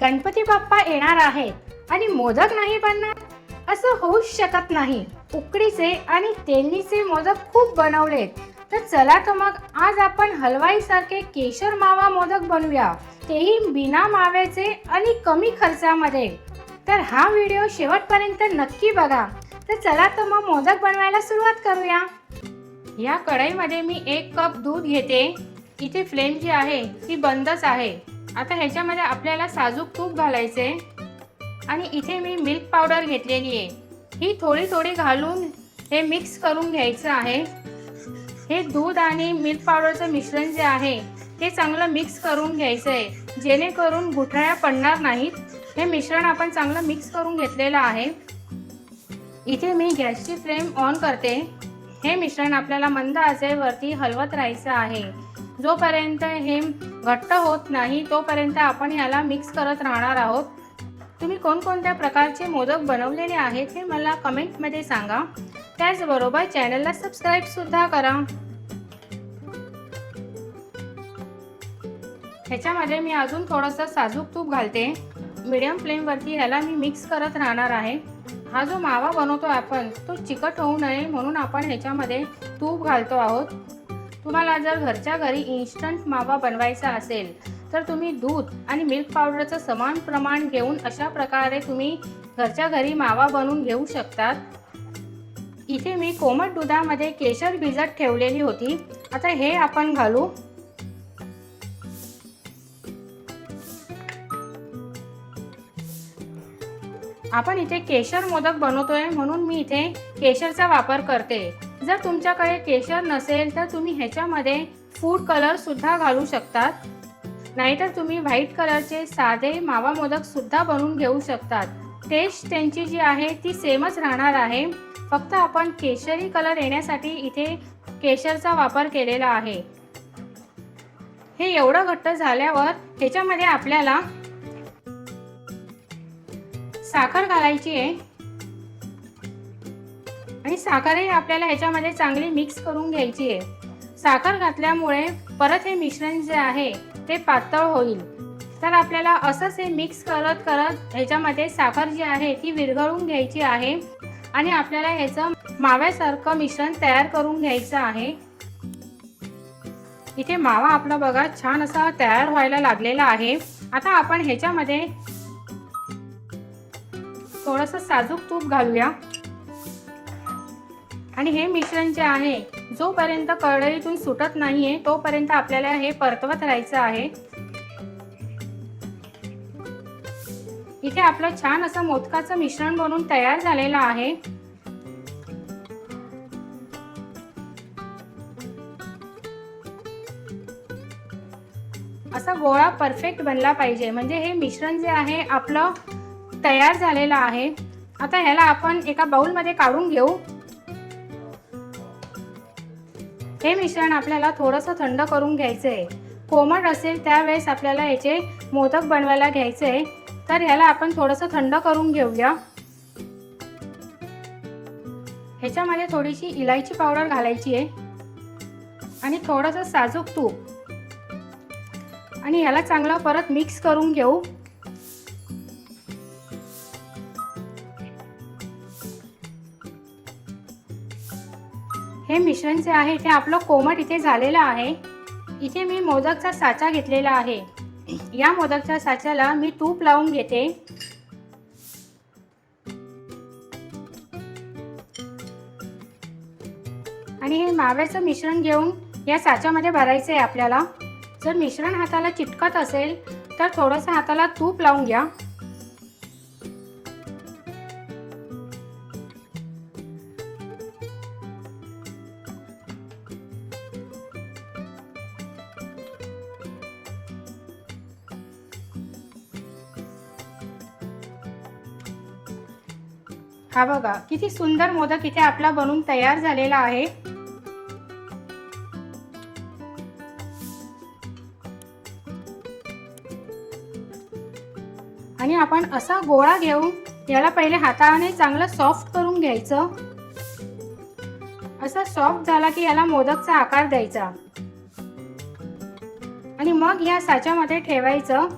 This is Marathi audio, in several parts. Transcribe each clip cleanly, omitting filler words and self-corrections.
गणपती बाप्पा येणार आहेत आणि मोदक नाही बनणार असं होऊच शकत नाही। उकडीचे आणि तेलनीचे मोदक खूप बनवलेत, तर चला तर मग आज आपण हलवाई सारखे केशर मावा मोदक बनवूया, तेही बिना माव्याचे आणि कमी खर्चामध्ये। तर हा व्हिडिओ शेवटपर्यंत नक्की बघा। तर चला तर मग मोदक बनवायला सुरुवात करूया। या कढईमध्ये मी 1 कप दूध घेते। इथे फ्लेम जी आहे ती बंदच आहे। आता ह्याच्यामध्ये आपल्याला साजूक तूप घालायचे आणि इथे मी मिल्क पावडर घेतलेली आहे, ही थोडी थोडी घालून हे मिक्स करून घ्यायचं आहे। हे दूध आणि मिल्क पावडरचं मिश्रण जे आहे ते चांगलं मिक्स करून घ्यायचं आहे, जेणेकरून गुठळ्या पडणार नाहीत। हे मिश्रण आपण चांगलं मिक्स करून घेतलेलं आहे। इथे मी गॅसची फ्लेम ऑन करते। हे मिश्रण आपल्याला मंद आचेवरती हलवत राहायचं आहे। जोपर्यंत हे घट्ट होत नाही तोपर्यंत आपण याला मिक्स करत राहणार आहोत। तुम्ही कोणकोणत्या प्रकारचे मोदक बनवलेले आहेत हे मला कमेंटमध्ये सांगा। त्याचबरोबर चॅनलला सबस्क्राईब सुद्धा करा। ह्याच्यामध्ये मी अजून थोडंसं साजूक तूप घालते। मीडियम फ्लेमवरती ह्याला मी मिक्स करत राहणार आहे। हा जो मावा बनवतो आपण तो चिकट होऊ नये म्हणून आपण ह्याच्यामध्ये तूप घालतो आहोत। तुम्हाला जर घरच्या घरी इन्स्टंट मावा बनवायचा असेल तर तुम्ही दूध आणि मिल्क पावडरचं समान प्रमाण घेऊन अशा प्रकारे तुम्ही घरच्या घरी मावा बनवून घेऊ शकतात। इथे मी कोमट दुधामध्ये केशर भिजत ठेवलेली होती। आता हे आपण घालू। आपण इथे केशर मोदक बनवतोय म्हणून मी इथे केशरचा वापर करते। जर तुमच्याकडे केशर नसेल तर तुम्ही ह्याच्यामध्ये फूड कलर सुद्धा घालू शकतात, नाहीतर तुम्ही व्हाईट कलरचे साधे मावा मोदक सुद्धा बनवून घेऊ शकतात। टेस्ट त्यांची जी आहे ती सेमच राहणार आहे, फक्त आपण केशरी कलर येण्यासाठी इथे केशरचा वापर केलेला आहे। हे एवढं घट्ट झाल्यावर ह्याच्यामध्ये आपल्याला साखर घालायची आहे आणि साखरही आपल्याला ह्याच्यामध्ये चांगली मिक्स करून घ्यायची आहे। साखर घातल्यामुळे परत हे मिश्रण जे आहे ते पातळ होईल। तर आपल्याला असंच हे मिक्स करत करत ह्याच्यामध्ये साखर जी आहे ती विरघळून घ्यायची आहे आणि आपल्याला ह्याचं माव्यासारखं मिश्रण तयार करून घ्यायचं आहे। इथे मावा आपला बघा छान असा तयार व्हायला लागलेला आहे। आता आपण ह्याच्यामध्ये थोडंसं साजूक तूप घालूया आणि हे मिश्रण जे आहे जोपर्यंत कढईतून सुटत नाहीये तोपर्यंत आपल्याला हे परतवत राहायचं आहे। इथे आपलं छान असं मोदकाचं मिश्रण बनवून तयार झालेलं आहे। असा गोळा परफेक्ट बनला पाहिजे, म्हणजे हे मिश्रण जे आहे आपलं तयार झालेलं आहे। आता ह्याला आपण एका बाउलमध्ये काढून घेऊ। हे मिश्रण आपल्याला थोडंसं थंड करून घ्यायचं आहे। कोमट असेल त्यावेळेस आपल्याला याचे मोदक बनवायला घ्यायचे आहे, तर ह्याला आपण थोडंसं थंड करून घेऊया। ह्याच्यामध्ये थोडीशी इलायची पावडर घालायची आहे आणि थोडंसं साजूक तूप आणि ह्याला चांगलं परत मिक्स करून घेऊ। हे मिश्रण जे आहे ते आपलं कोमट इथे झालेलं आहे। इथे मी मोदकचा साचा घेतलेला आहे। या मोदकच्या साच्याला मी तूप लावून घेते आणि हे माव्याचं मिश्रण घेऊन या साच्यामध्ये भरायचं आहे आपल्याला। जर मिश्रण हाताला चिटकत असेल तर थोडंसं हाताला तूप लावून घ्या। हा बघा किती सुंदर मोदक इथे आपला बनून तयार झालेला आहे। आणि आपण असा गोळा घेऊन याला पहिले हाताने चांगलं सॉफ्ट करून घ्यायचं। असा सॉफ्ट झाला की याला मोदकचा आकार द्यायचा आणि मग या साच्यामध्ये ठेवायचं।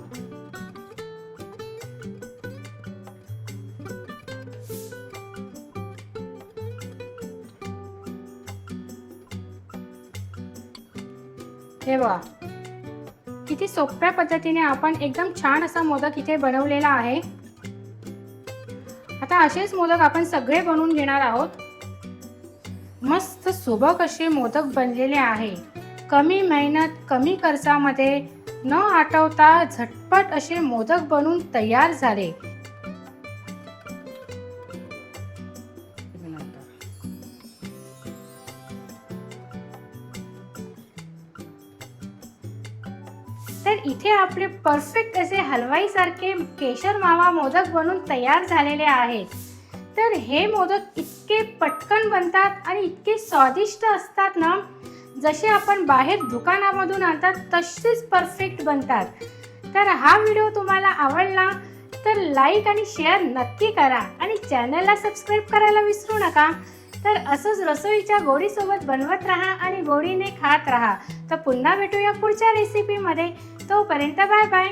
हे बघा किती सोप्या पद्धतीने आपण एकदम छान असा मोदक इथे बनवलेला आहे. आता असेच मोदक आपण सगळे बनवून घेणार आहोत. मस्त सुबक असे मोदक बनलेले आहे. कमी मेहनत कमी खर्चामध्ये न आटवता झटपट असे मोदक बनून तयार झाले. तर इथे आपले परफेक्ट असे हलवाई सारखे केशर मावा मोदक बनून तयार झालेले आहेत. तर हे मोदक इतके पटकन बनतात आणि इतके स्वादिष्ट असतात ना, जसे आपण बाहेर दुकानामधून आणतात तसेच परफेक्ट बनतात. तर हा व्हिडिओ तुम्हाला आवडला तर लाईक आणि शेअर नक्की करा आणि चॅनलला सबस्क्राईब करायला विसरू नका. तर असंच रसोईच्या गोडीसोबत बनवत राहा आणि गोडीने खात राहा. तर पुन्हा भेटूया पुढच्या रेसिपीमध्ये. तोपर्यंत बाय बाय.